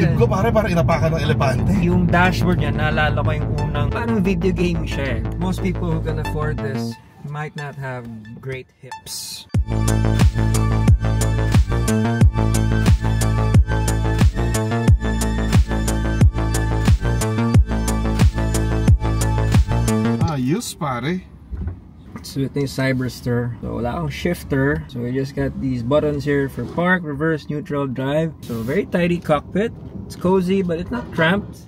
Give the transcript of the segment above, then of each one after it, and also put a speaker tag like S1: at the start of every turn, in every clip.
S1: dibdib ko pare, parang inapakan ng elepante.
S2: Yung dashboard niya, naalala ko yung unang, parang video game siya eh. Most people who can afford this might not have great hips.
S1: Ayos pare.
S2: So ito yung Cyberster. So wala akong shifter. So we just got these buttons here for park, reverse, neutral, drive. So very tidy cockpit. It's cozy but it's not cramped.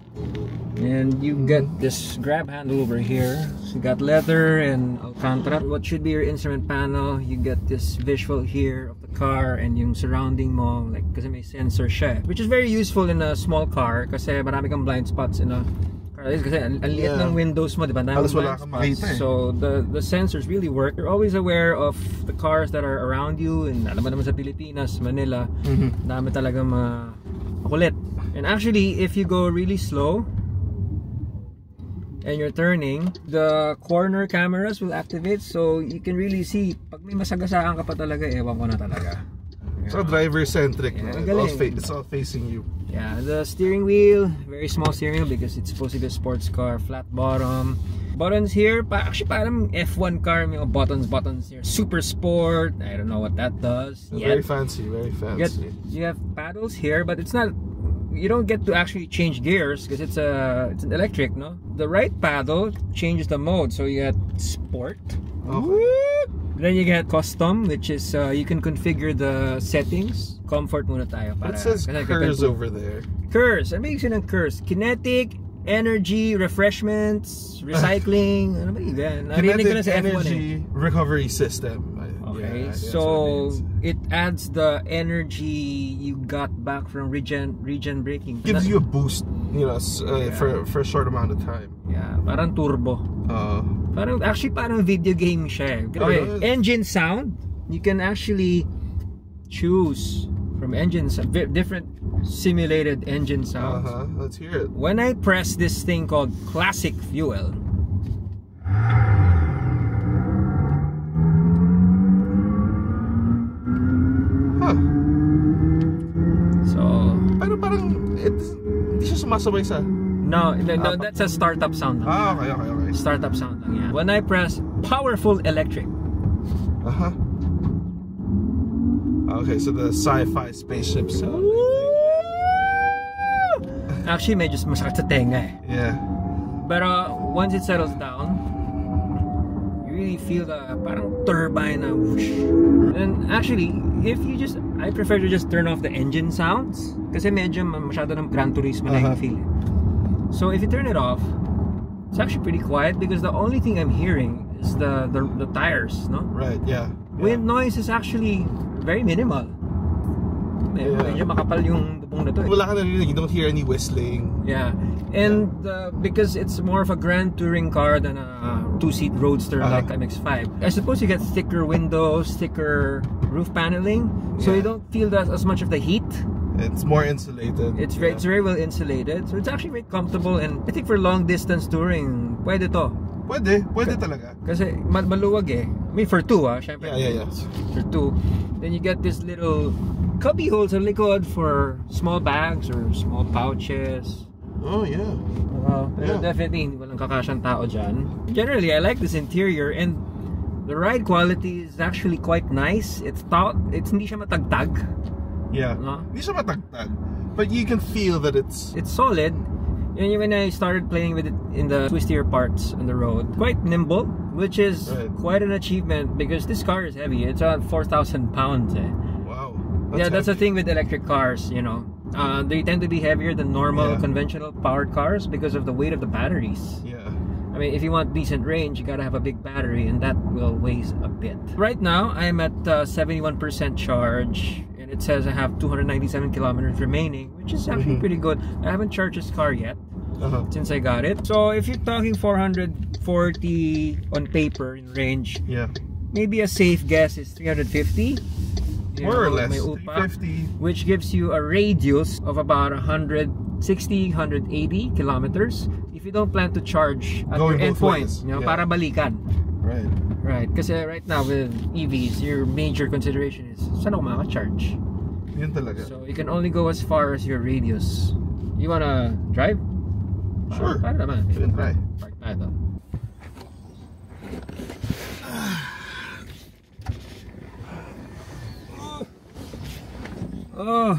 S2: And you get this grab handle over here. So you got leather and Alcantara. What should be your instrument panel, you get this visual here of the car and yung surrounding mo, like kasi may sensor siya. Which is very useful in a small car kasi marami kang blind spots in a kasi ang liit ng windows mo, di ba?
S1: Halos wala kang makita eh.
S2: So the sensors really work. You're always aware of the cars that are around you, and alam mo naman sa Pilipinas, Manila, dami talaga makulit. And actually, if you go really slow and you're turning, the corner cameras will activate, so you can really see. Pag may masagasaan ka pa talaga, ewan ko na talaga.
S1: So driver-centric, it's all facing you.
S2: Yeah, the steering wheel, very small steering wheel because it's supposed to be a sports car, flat bottom. Buttons here, actually parang F1 car, may buttons here. Super sport, I don't know what that does.
S1: Very fancy, very fancy.
S2: You have paddles here, but it's not, you don't get to actually change gears because it's an electric, no? The right paddle changes the mode, so you get sport.
S1: Okay.
S2: Then you get custom, which is you can configure the settings. Comfort muna tayo.
S1: It says curse over there.
S2: Curse. Ano ba yung ng curse? Kinetic, energy, refreshments, recycling. Ano ba yun?
S1: Kinetic energy recovery system.
S2: Okay, yeah, so it adds the energy you got back from regen braking.
S1: Gives you a boost, you know, for a short amount of time.
S2: Yeah, parang turbo. Parang video game siya. Okay, engine sound. You can actually choose from engines, different simulated engine sounds.
S1: Let's hear it.
S2: When I press this thing called classic fuel, so
S1: parang hindi siya sumasabay sa.
S2: No, that's a startup sound.
S1: Okay.
S2: Startup sound lang, yeah. When I press powerful electric.
S1: Okay, so the sci-fi spaceship sound.
S2: Actually, medyo masakit sa tenga eh.
S1: Yeah.
S2: But once it settles down, you really feel the parang turbine na whoosh. And actually, I prefer to just turn off the engine sounds kasi medyo masyado ng Gran Turismo na yung feel. So if you turn it off, it's actually pretty quiet because the only thing I'm hearing is the tires, no?
S1: Right, yeah.
S2: Wind noise is actually very minimal. Medyo makapal yung bubong na to.
S1: Wala ka narinig, you don't hear any whistling.
S2: Yeah, and because it's more of a grand touring car than a two-seat roadster like MX-5. I suppose you get thicker windows, thicker roof paneling, so you don't feel that as much of the heat.
S1: It's more insulated.
S2: It's very well insulated, so it's actually very comfortable. And I think for long distance touring, pwede to.
S1: Pwede talaga.
S2: Kasi maluwag eh. I mean for two syempre.
S1: Yeah.
S2: For two. Then you get this little cubby hole sa likod for small bags or small pouches.
S1: Oh yeah.
S2: Pero definitely walang kakasyang tao dyan. Generally, I like this interior and the ride quality is actually quite nice. It's hindi siya matagtag.
S1: Yeah.
S2: No?
S1: Hindi siya matagtag. But you can feel that it's
S2: solid. And when I started playing with it in the twistier parts on the road, quite nimble, which is quite an achievement because this car is heavy. It's around 4,000 pounds.
S1: Wow.
S2: That's the thing with electric cars, you know. They tend to be heavier than normal conventional powered cars because of the weight of the batteries.
S1: Yeah.
S2: I mean, if you want decent range, you gotta have a big battery, and that will weigh a bit. Right now, I'm at 71% charge, and it says I have 297 kilometers remaining, which is actually pretty good. I haven't charged this car yet since I got it. So if you're talking 440 on paper in range, maybe a safe guess is 350.
S1: More or less, 350.
S2: Which gives you a radius of about 160, 180 kilometers. If you don't plan to charge at your endpoint, you know, para balikan. Right. Kasi right now with EVs, your major consideration is saan ako makaka-charge?
S1: Yun talaga.
S2: So you can only go as far as your radius You wanna drive?
S1: Sure.
S2: Para naman.
S1: We can try.
S2: Park tayo. Oh,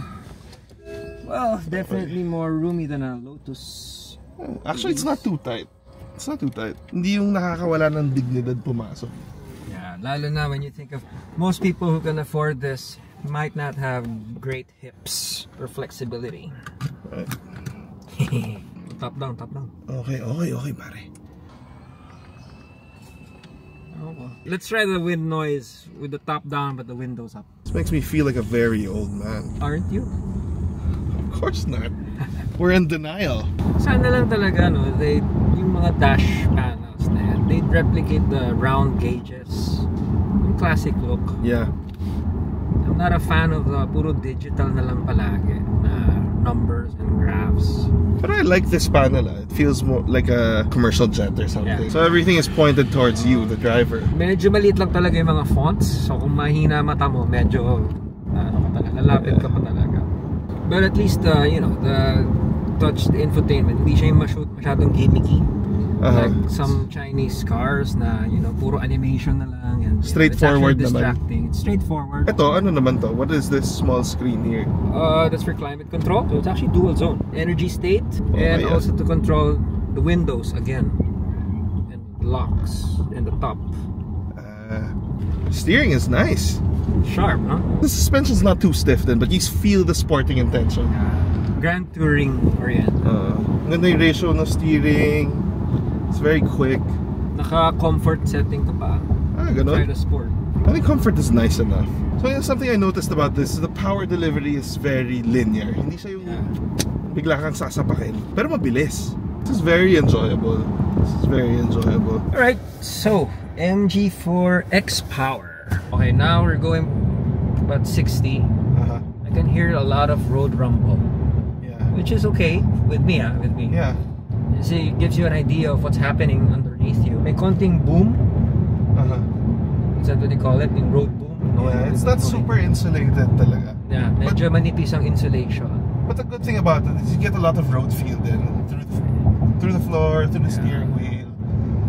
S2: well, definitely more roomy than a Lotus.
S1: Actually, it's not too tight. It's not too tight. Hindi yung nakakawala ng dignidad pumasok.
S2: Yeah, lalo na when you think of most people who can afford this might not have great hips or flexibility.
S1: Right.
S2: Top down, top down.
S1: Okay, pare.
S2: Oh, let's try the wind noise with the top down but the windows up.
S1: This makes me feel like a very old man.
S2: Aren't you?
S1: Of course not. We're in denial.
S2: Sana lang talaga, no, yung mga dash panels na yan, they'd replicate the round gauges. Yung classic look.
S1: Yeah.
S2: I'm not a fan of the puro digital na lang palagi na numbers and graphs.
S1: But I like this panel. It feels more like a commercial jet or something.
S2: Yeah.
S1: So everything is pointed towards you, the driver.
S2: Medyo maliit lang talaga yung mga fonts. So kung mahina mata mo, medyo lalapit ka pa talaga. But at least, you know, the touch, the infotainment, hindi siya yung masyadong gimmicky. Like some Chinese cars na, you know, puro animation na lang. And,
S1: straightforward
S2: it's
S1: naman.
S2: distracting. It's straightforward.
S1: Ito, ano naman to? What is this small screen here?
S2: That's for climate control. So it's actually dual zone. Energy state and also to control the windows again. And locks in the top.
S1: Steering is nice.
S2: Sharp, huh?
S1: The suspension's not too stiff then, but you feel the sporting intention.
S2: Grand touring oriented.
S1: Ganda yung ratio ng steering. It's very quick.
S2: Naka-comfort setting ka pa.
S1: Ganon.
S2: Try the sport.
S1: I think comfort is nice enough. So something I noticed about this is the power delivery is very linear. Hindi siya yung bigla kang sasapakin. Pero mabilis. This is very enjoyable. Alright,
S2: so MG4 XPower. Okay, now we're going about 60. I can hear a lot of road rumble.
S1: Yeah.
S2: Which is okay with me,
S1: Yeah.
S2: You see, it gives you an idea of what's happening underneath you. May konting boom. Is that what they call it? In road boom? No,
S1: yeah, it's not super insulated talaga.
S2: Yeah, medyo manipis ang insulation.
S1: But the good thing about it is you get a lot of road feel then through the floor, through the steering wheel.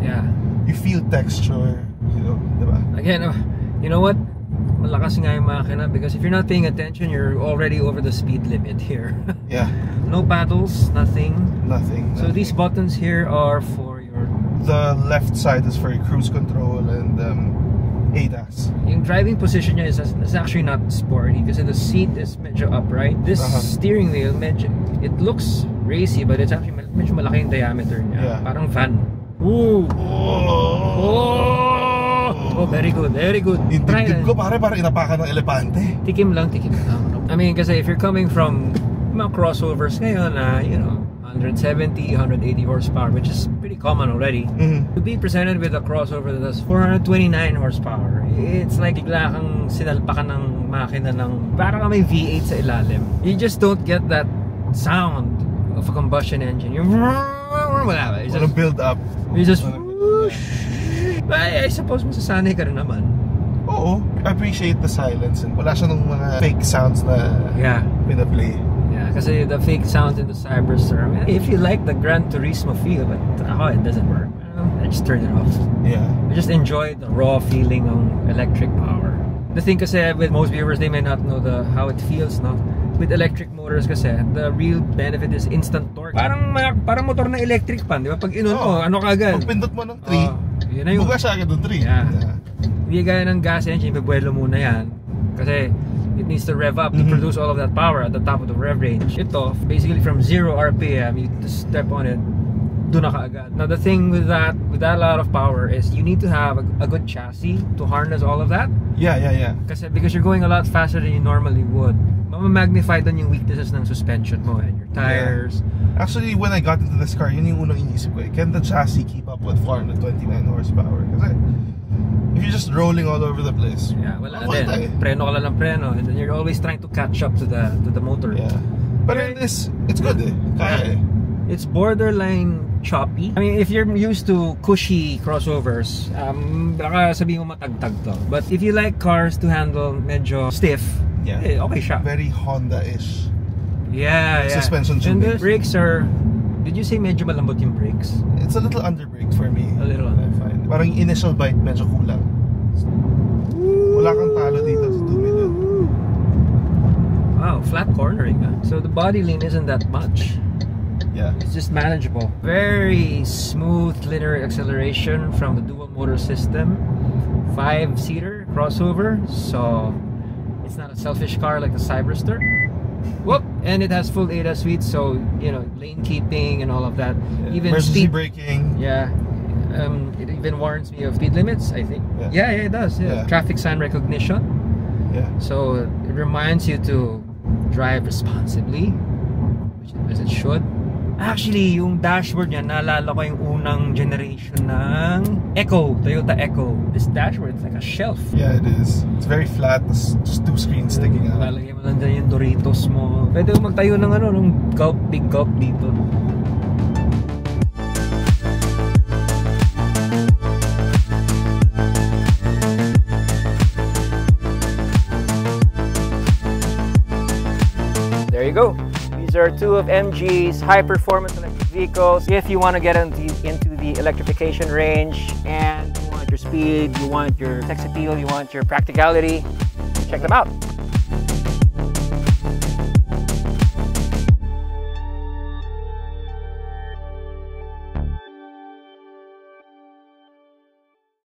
S2: Yeah.
S1: You feel texture, you know, diba?
S2: Again, you know what? Malakas nga yung makina because if you're not paying attention, you're already over the speed limit here.
S1: Yeah.
S2: No paddles, nothing.
S1: Nothing.
S2: So these buttons here are for your...
S1: The left side is for your cruise control and ADAS.
S2: Yung driving position niya is actually not sporty kasi the seat is medyo upright. This steering wheel, medyo, it looks racy but it's actually medyo malaki yung diameter niya.
S1: Yeah.
S2: Parang fan. Ooh! Oh, very good.
S1: Yung dibdib ko parang inapakan ng elepante.
S2: Tikim lang. I mean, kasi if you're coming from mga crossovers ngayon na, you know, 170, 180 horsepower, which is pretty common already. To be presented with a crossover that has 429 horsepower, it's like bigla kang sinalpakan ng makina ng parang ka may V8 sa ilalim. You just don't get that sound of a combustion engine. You're wala. You
S1: just build up.
S2: You just I suppose masasanay ka rin naman.
S1: Oo, appreciate the silence and wala siya ng mga fake sounds na pinaplay.
S2: Yeah, kasi the fake sounds in the Cyberster, I mean, if you like the Gran Turismo feel, but it doesn't work. I just turned it off.
S1: Yeah.
S2: I just enjoy the raw feeling of electric power. The thing kasi with most viewers, they may not know how it feels, no? With electric motors kasi, the real benefit is instant torque. Parang motor na electric pan, di ba? Pag inon mo, ano kagad?
S1: Pag pindot mo ng 3,
S2: yun na yun.
S1: buga siya agad ng 3.
S2: Yeah. Hindi gaya ng gas engine, bebuelo muna yan. Kasi it needs to rev up to produce all of that power at the top of the rev range. Ito, basically from 0 RPM, you just step on it, doon na kaagad. Now the thing with that lot of power is you need to have a good chassis to harness all of that.
S1: Yeah.
S2: Kasi because you're going a lot faster than you normally would, mamamagnify doon yung weaknesses ng suspension mo and your tires.
S1: Yeah. Actually, when I got into this car, yun yung unang inisip ko. Can the chassis keep up with 429 horsepower? Kasi if you're just rolling all over the place,
S2: wala din. Preno ka lang ng preno, and then you're always trying to catch up to the motor.
S1: Yeah. But in this, it's good eh. Kaya eh.
S2: It's borderline choppy. I mean, if you're used to cushy crossovers, baka sabihin mo matagtag to. But if you like cars to handle medyo stiff, okay siya.
S1: Very Honda-ish.
S2: Yeah, yeah.
S1: Suspension
S2: And the
S1: tubing.
S2: brakes are, did you say medyo malambot yung brakes?
S1: It's a little underbraked for me.
S2: A little.
S1: I find. Parang yung initial bite medyo kulang. Wala kang talo dito sa 2 million.
S2: Wow, flat cornering. So the body lean isn't that much.
S1: Yeah.
S2: It's just manageable. Very smooth linear acceleration from the dual motor system. 5-seater crossover. So it's not a selfish car like the Cyberster. Whoop! And it has full ADAS suite, so you know, lane keeping and all of that.
S1: Yeah.
S2: Even
S1: emergency
S2: speed
S1: braking.
S2: Yeah. It even warns me of speed limits, I think.
S1: Yeah,
S2: it does. Yeah. Traffic sign recognition.
S1: Yeah.
S2: So it reminds you to drive responsibly, which as it should. Actually, yung dashboard niya, naalala ko yung unang generation ng Toyota Echo. This dashboard is like a shelf.
S1: Yeah, it is. It's very flat. There's just 2 screens sticking out.
S2: Lalagay mo lang dyan yung Doritos mo. Pwede mo magtayo ng ng gulp, big gulp dito. There you go. These are 2 of MG's high-performance electric vehicles. If you want to get into the electrification range and you want your speed, you want your sex appeal, you want your practicality, check them out.